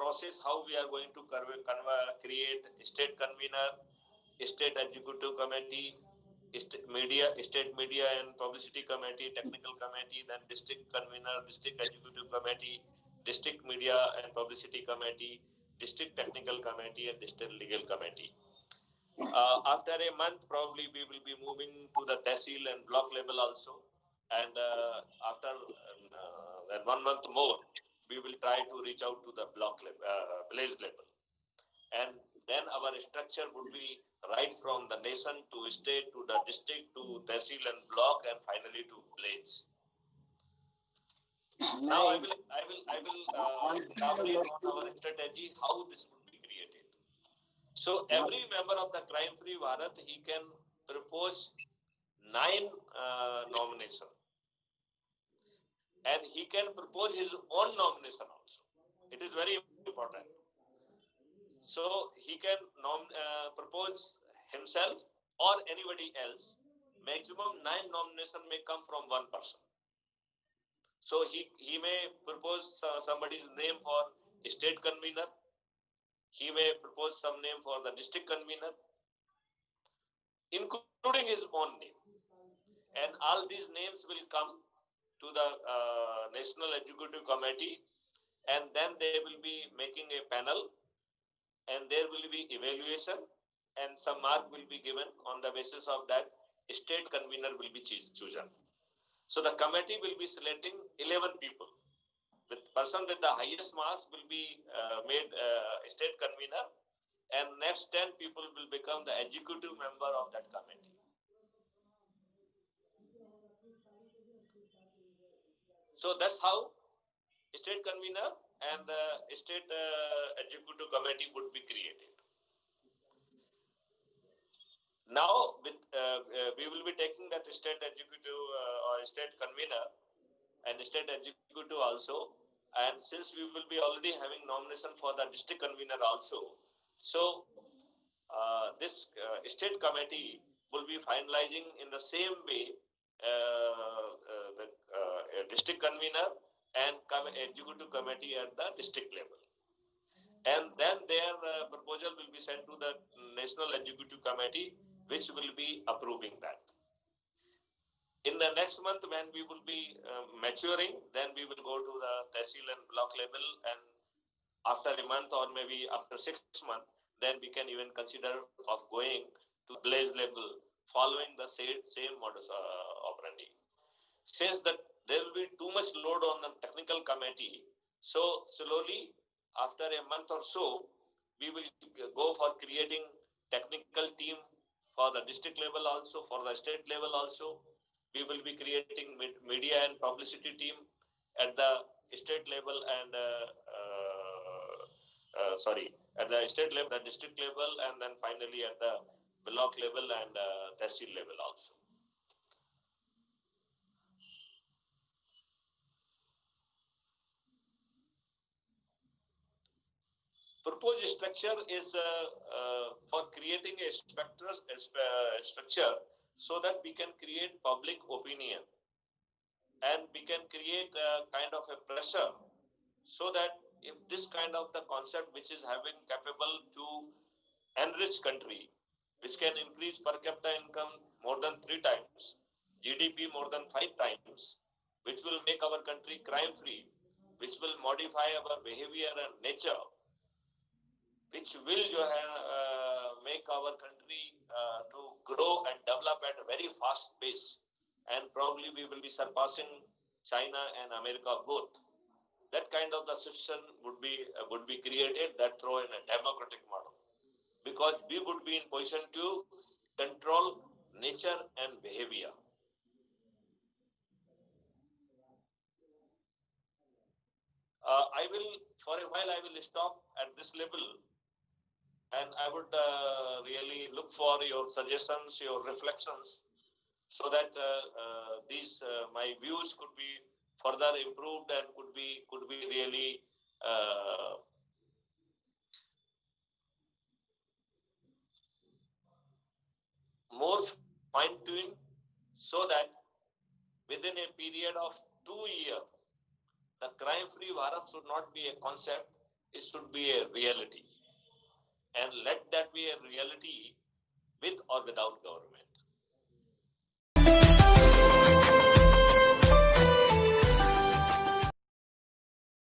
process how we are going to create state convener, state executive committee, state media and publicity committee, technical committee, then district convener, district executive committee, district media and publicity committee, district technical committee, and district legal committee. After a month, probably we will be moving to the tehsil and block level also, and after 1 month more, we will try to reach out to the block level, village level, and then our structure would be right from the nation to state to the district to tehsil and block, and finally to village. Now I will elaborate on our strategy how this would be created. So every member of the Crime Free Bharat, he can propose 9 nomination, and he can propose his own nomination also. It is very important. So he can propose himself or anybody else. Maximum 9 nomination may come from one person. So he may propose somebody's name for state convener. He may propose some name for the district convener, including his own name. And all these names will come to the National Executive Committee, and then they will be making a panel, and there will be evaluation, and some mark will be given. On the basis of that, state convener will be chosen. So the committee will be selecting 11 people. The person with the highest marks will be made state convener, and next 10 people will become the executive member of that committee. So that's how state convener and state executive committee would be created. Now, we will be taking that state executive or state convener and state executive also. And since we will be already having nomination for the district convener also, so this state committee will be finalizing in the same way the district convener and executive committee at the district level. And then their proposal will be sent to the National Executive Committee, which will be approving that. In the next month, when we will be maturing, then we will go to the tehsil and block level, and after a month or maybe after 6 months, then we can even consider of going to village level, following the same modus operandi. Since that there will be too much load on the technical committee, so slowly after a month or so, we will go for creating technical team for the district level also, for the state level also. We will be creating media and publicity team at the state level and at the state level, the district level, and then finally at the block level and tehsil level also. Proposed structure is for creating a structure so that we can create public opinion, and we can create a kind of a pressure, so that if this kind of the concept which is having capable to enrich country, which can increase per capita income more than 3 times, GDP more than 5 times, which will make our country crime free, which will modify our behavior and nature, which will make our country to grow and develop at a very fast pace, and probably we will be surpassing China and America both. That kind of the situation would be created, that through in a democratic model, because we would be in position to control nature and behavior. I will, for a while, I will stop at this level, and I would really look for your suggestions, your reflections, so that these my views could be further improved and could be really more fine-tuned, so that within a period of 2 years, the crime-free Bharat should not be a concept, it should be a reality, and let that be a reality with or without government.